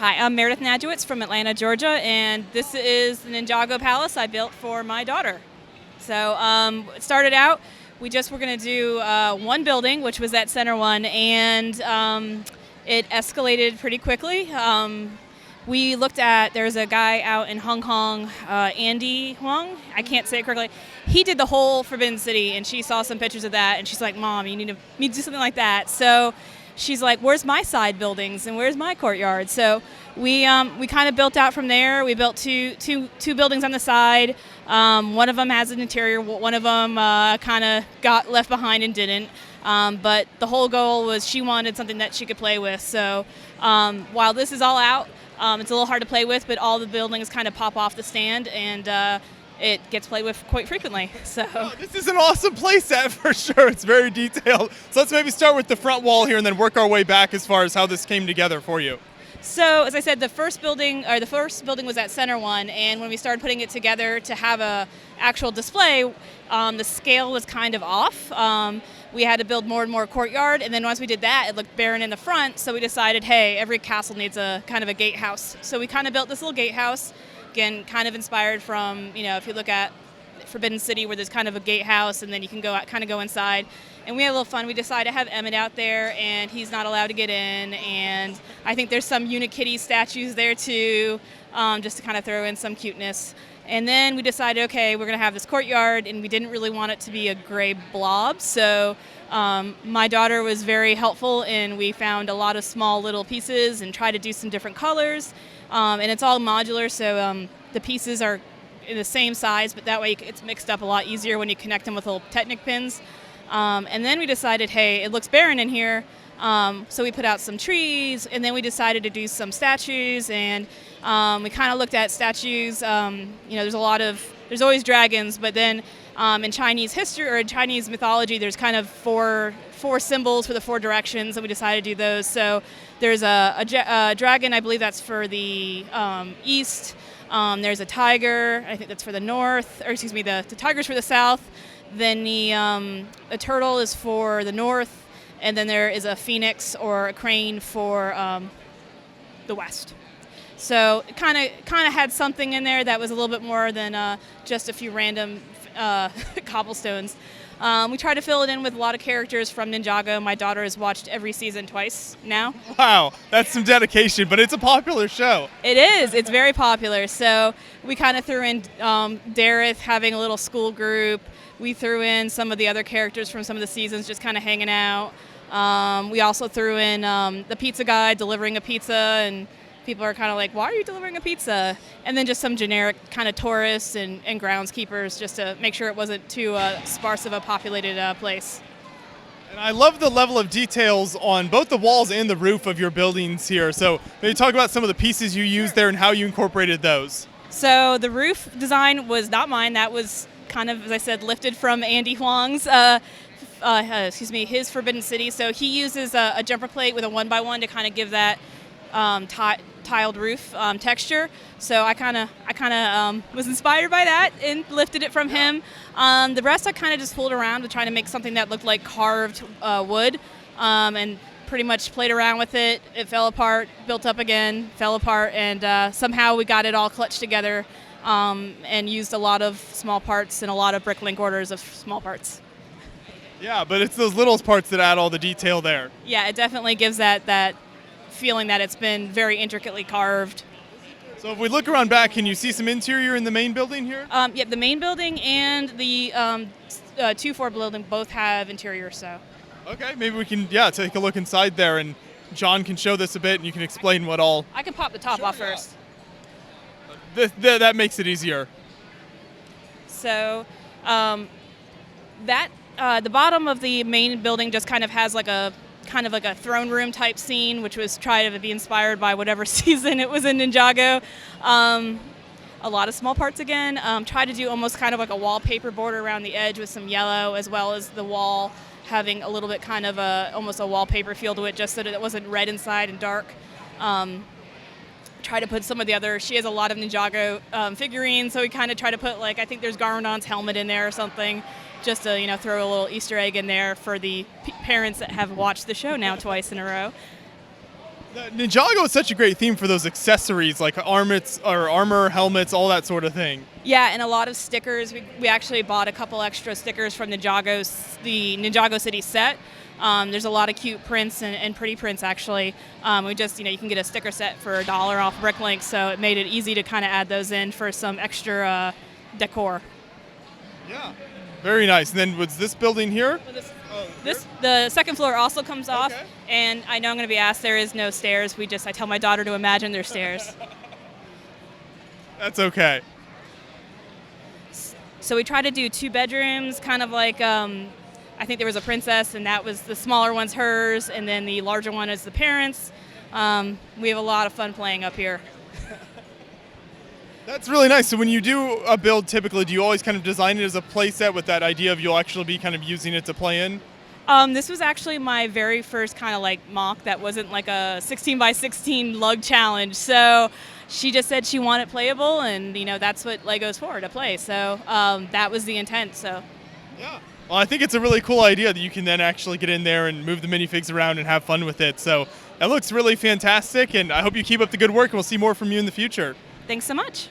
Hi, I'm Meredith Najewicz from Atlanta, Georgia, and this is the Ninjago Palace I built for my daughter. So it started out, we just were going to do one building, which was that center one, and it escalated pretty quickly. We looked at, there's a guy out in Hong Kong, Andy Huang, I can't say it correctly. He did the whole Forbidden City, and she saw some pictures of that, and she's like, Mom, you need to do something like that. So she's like, where's my side buildings and where's my courtyard? So we kind of built out from there. We built two buildings on the side. One of them has an interior. One of them kind of got left behind and didn't. But the whole goal was she wanted something that she could play with. So while this is all out, it's a little hard to play with, but all the buildings kind of pop off the stand, and it gets played with quite frequently. So this is an awesome play set for sure. It's very detailed. So let's maybe start with the front wall here and then work our way back as far as how this came together for you. So as I said, the first building was that center one, and when we started putting it together to have a actual display, the scale was kind of off. We had to build more and more courtyard, and then once we did that, it looked barren in the front, so we decided, hey, every castle needs a kind of a gatehouse. So we kind of built this little gatehouse, again, kind of inspired from, if you look at Forbidden City where there's kind of a gatehouse and then you can go out, kind of go inside. And we had a little fun. We decided to have Emmett out there, and he's not allowed to get in, and I think there's some Unikitty statues there too, just to kind of throw in some cuteness. And then we decided, okay, we're going to have this courtyard, and we didn't really want it to be a gray blob. So my daughter was very helpful, and we found a lot of small little pieces and tried to do some different colors. And it's all modular, so the pieces are in the same size, but that way it's mixed up a lot easier when you connect them with little Technic pins. And then we decided, hey, it looks barren in here. So we put out some trees, and then we decided to do some statues, and we kind of looked at statues. There's always dragons, but then in Chinese history or in Chinese mythology, there's kind of four symbols for the four directions, and we decided to do those. So there's a dragon, I believe that's for the east. There's a tiger, I think that's for the north, or excuse me, the tiger's for the south. Then the turtle is for the north. And then there is a phoenix or a crane for the west. So it kind of had something in there that was a little bit more than just a few random cobblestones. We try to fill it in with a lot of characters from Ninjago. My daughter has watched every season twice now. Wow, that's some dedication, but it's a popular show. It is. It's very popular. So we kind of threw in Dareth having a little school group. We threw in some of the other characters from some of the seasons just kind of hanging out. We also threw in the pizza guy delivering a pizza, and people are kind of like, why are you delivering a pizza? And then just some generic kind of tourists and groundskeepers just to make sure it wasn't too sparse of a populated place. And I love the level of details on both the walls and the roof of your buildings here. So maybe talk about some of the pieces you used there and how you incorporated those. So the roof design was not mine. That was kind of, as I said, lifted from Andy Huang's his Forbidden City. So he uses a jumper plate with a 1x1 to kind of give that tiled roof texture. So I kind of was inspired by that and lifted it from him. The rest I kind of just fooled around with trying to make something that looked like carved wood, and pretty much played around with it. It fell apart, built up again, fell apart, and somehow we got it all clutched together, and used a lot of small parts and a lot of brick link orders of small parts. Yeah, but it's those little parts that add all the detail there. Yeah, it definitely gives that feeling that it's been very intricately carved. So if we look around back, can you see some interior in the main building here? Yeah, the main building and the 2-4 building both have interior, so. Okay, maybe we can, take a look inside there, and John can show this a bit, and you can explain what all... I can pop the top off first. That makes it easier. So the bottom of the main building just kind of has like a throne room type scene, which was tried to be inspired by whatever season it was in Ninjago. A lot of small parts again. Tried to do almost kind of like a wallpaper border around the edge with some yellow, as well as the wall having a little bit kind of almost a wallpaper feel to it, just so that it wasn't red inside and dark. Try to put some of the other, she has a lot of Ninjago figurines, so we kind of try to put, like, I think there's Garmadon's helmet in there or something, just to, throw a little Easter egg in there for the parents that have watched the show now twice in a row. Ninjago is such a great theme for those accessories like armor, helmets, all that sort of thing. Yeah, and a lot of stickers. We actually bought a couple extra stickers from the Ninjago City set. There's a lot of cute prints and pretty prints actually. We just, you can get a sticker set for $1 off BrickLink, so it made it easy to kind of add those in for some extra decor. Yeah, very nice. And then was this building here? The second floor also comes off, Okay. and I know I'm going to be asked. There is no stairs. I tell my daughter to imagine there's stairs. That's okay. So we try to do 2 bedrooms, kind of like I think there was a princess, and that was the smaller one's hers, and then the larger one is the parents'. We have a lot of fun playing up here. That's really nice. So when you do a build, typically, do you always kind of design it as a play set with that idea of you'll actually be kind of using it to play in? This was actually my very first kind of like mock that wasn't like a 16 by 16 lug challenge. So she just said she wanted playable, and that's what Lego's for, to play. So that was the intent. So yeah. Well, I think it's a really cool idea that you can then actually get in there and move the minifigs around and have fun with it. So it looks really fantastic, and I hope you keep up the good work, and we'll see more from you in the future. thanks so much.